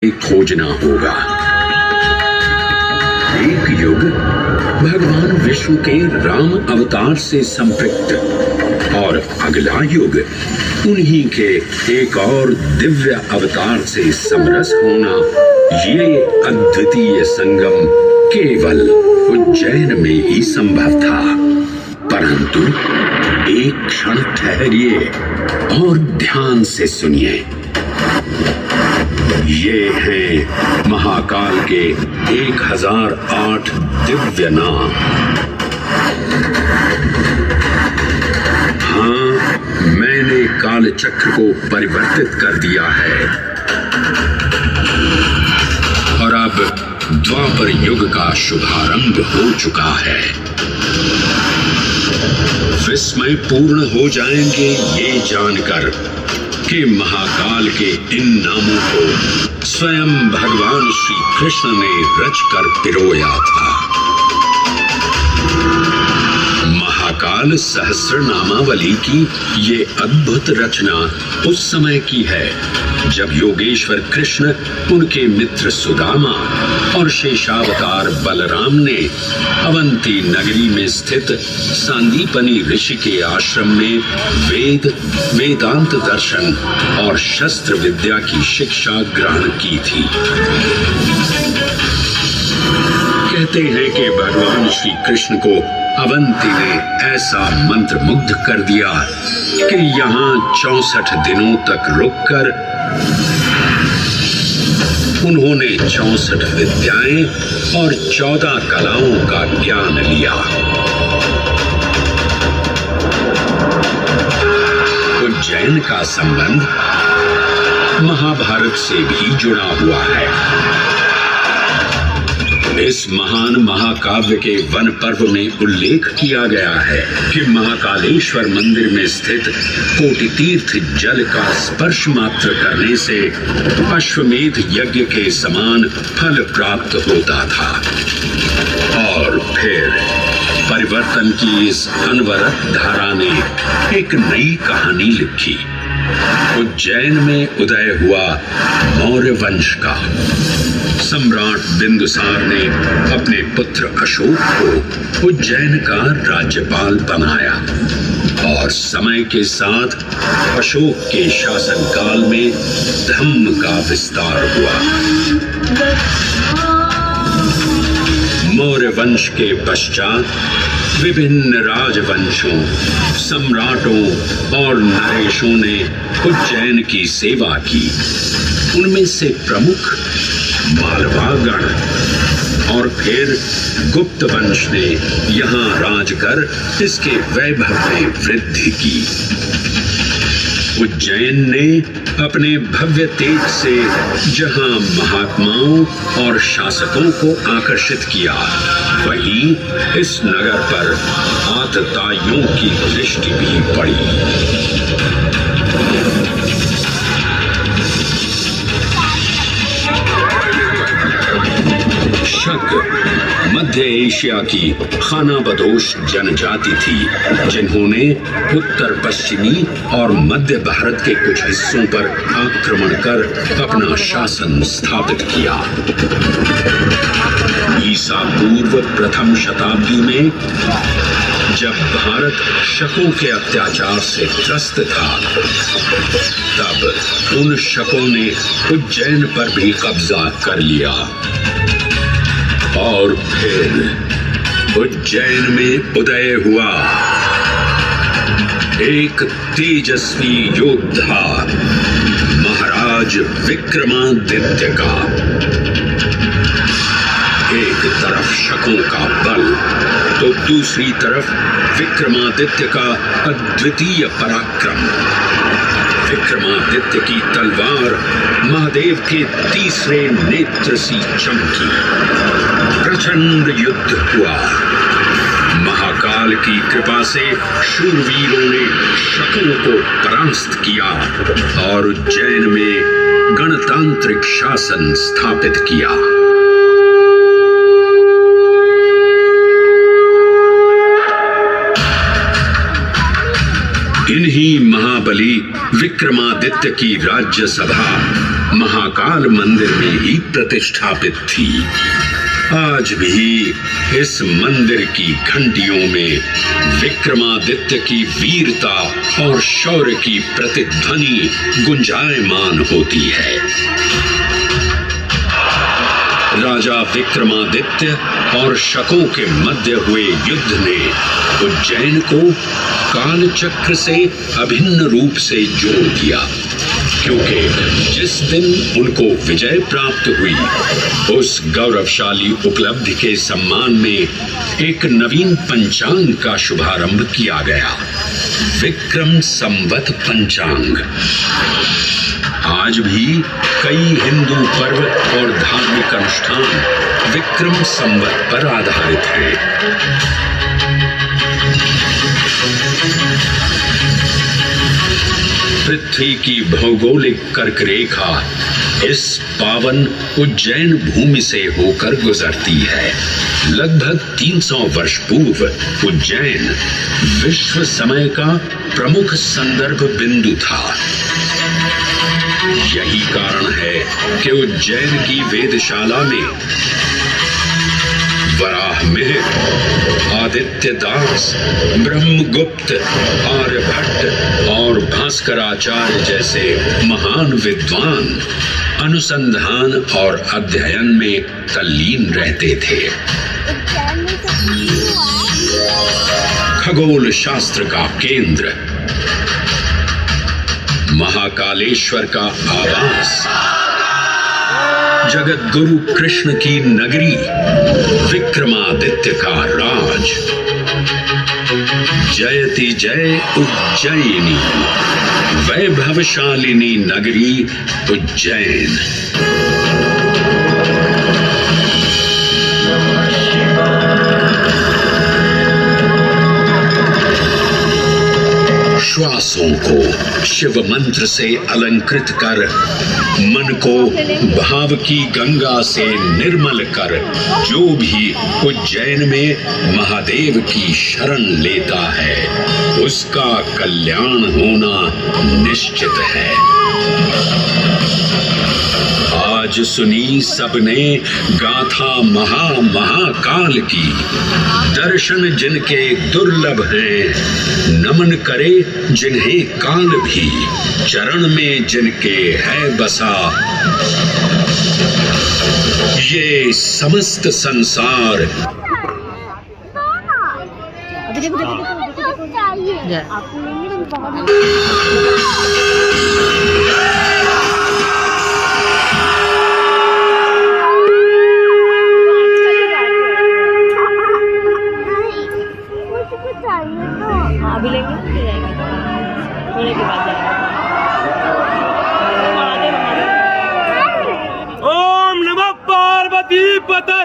खोजना होगा। एक युग भगवान विष्णु के राम अवतार से संपृक्त और अगला युग उन्हीं के एक और दिव्य अवतार से समरस होना, ये अद्वितीय संगम केवल उज्जैन में ही संभव था। परंतु एक क्षण ठहरिए और ध्यान से सुनिए। ये हैं महाकाल के 1008 दिव्य नाम। हाँ, मैंने काल चक्र को परिवर्तित कर दिया है और अब द्वापर युग का शुभारंभ हो चुका है। विस्मय पूर्ण हो जाएंगे ये जानकर कि महाकाल के इन नामों को स्वयं भगवान श्री कृष्ण ने रचकर पिरोया था। महाकाल सहस्र नामावली की ये अद्भुत रचना उस समय की है जब योगेश्वर कृष्ण, उनके मित्र सुदामा और शेषावतार बलराम ने अवंती नगरी में स्थित सांदीपनी ऋषि के आश्रम में वेदांत दर्शन और शस्त्र विद्या की शिक्षा ग्रहण की थी। कहते हैं कि भगवान श्री कृष्ण को अवंती ने ऐसा मंत्र मुग्ध कर दिया कि यहाँ 64 दिनों तक रुककर उन्होंने 64 विद्याएं और 14 कलाओं का ज्ञान लिया। उज्जैन का संबंध महाभारत से भी जुड़ा हुआ है। इस महान महाकाव्य के वन पर्व में उल्लेख किया गया है कि महाकालेश्वर मंदिर में स्थित कोटि तीर्थ जल का स्पर्श मात्र करने से अश्वमेध यज्ञ के समान फल प्राप्त होता था। और फिर परिवर्तन की इस अनवरत धारा ने एक नई कहानी लिखी। उज्जैन में उदय हुआ मौर्य वंश का। सम्राट बिंदुसार ने अपने पुत्र अशोक को उज्जैन का राज्यपाल बनाया और समय के साथ अशोक के शासनकाल में धम्म का विस्तार हुआ। मौर्य वंश के पश्चात विभिन्न राजवंशों, सम्राटों और नरेशों ने उज्जैन की सेवा की। उनमें से प्रमुख मालवागण और फिर गुप्त वंश ने यहाँ राज कर इसके वैभव में वृद्धि की। उज्जैन ने अपने भव्य तेज से जहां महात्माओं और शासकों को आकर्षित किया, वहीं इस नगर पर आतताइयों की दृष्टि भी पड़ी। शक मध्य एशिया की खानाबदोश जनजाति थी जिन्होंने उत्तर पश्चिमी और मध्य भारत के कुछ हिस्सों पर आक्रमण कर अपना शासन स्थापित किया। ईसा पूर्व प्रथम शताब्दी में जब भारत शकों के अत्याचार से त्रस्त था, तब उन शकों ने उज्जैन पर भी कब्जा कर लिया और फिर उज्जैन में उदय हुआ एक तेजस्वी योद्धा, महाराज विक्रमादित्य का। एक तरफ शकों का बल तो दूसरी तरफ विक्रमादित्य का अद्वितीय पराक्रम। विक्रमादित्य की तलवार महादेव के तीसरे नेत्र सी चमकी। प्रचंड युद्ध हुआ। महाकाल की कृपा से शूरवीरों ने शकों को परास्त किया और उज्जैन में गणतांत्रिक शासन स्थापित किया। इन्हीं महाबली विक्रमादित्य की राज्यसभा महाकाल मंदिर में ही प्रतिष्ठापित थी। आज भी इस मंदिर की घंटियों में विक्रमादित्य की वीरता और शौर्य की प्रतिध्वनि गुंजायमान होती है। राजा विक्रमादित्य और शकों के मध्य हुए युद्ध ने उज्जैन को कालचक्र से अभिन्न रूप से जोड़ दिया, क्योंकि जिस दिन उनको विजय प्राप्त हुई उस गौरवशाली उपलब्धि के सम्मान में एक नवीन पंचांग का शुभारंभ किया गया, विक्रम संवत पंचांग। आज भी कई हिंदू पर्व और धार्मिक अनुष्ठान विक्रम संवत पर आधारित हैं। पृथ्वी की भौगोलिक कर्क रेखा इस पावन उज्जैन भूमि से होकर गुजरती है। लगभग 300 वर्ष पूर्व उज्जैन विश्व समय का प्रमुख संदर्भ बिंदु था। यही कारण है कि उज्जैन की वेदशाला में वराहमिहिर, आदित्यदास, ब्रह्मगुप्त, आर्यभट्ट और भास्कराचार्य जैसे महान विद्वान अनुसंधान और अध्ययन में तल्लीन रहते थे। खगोल शास्त्र का केंद्र, महाकालेश्वर का आवास, जगत गुरु कृष्ण की नगरी, विक्रमादित्य का राज। जयति जय उज्जैनी, वैभवशालिनी नगरी उज्जैन। श्वासों को शिव मंत्र से अलंकृत कर, मन को भाव की गंगा से निर्मल कर, जो भी उज्जैन में महादेव की शरण लेता है उसका कल्याण होना निश्चित है। आज सुनी सबने गाथा महाकाल की, दर्शन जिनके दुर्लभ हैं, नमन करे जिन्हें काल भी, चरण में जिनके है बसा ये समस्त संसार। अभी लेंगे फिर जाएंगे, थोड़े के बाद जाएंगे। ओम नमः पार्वती पते।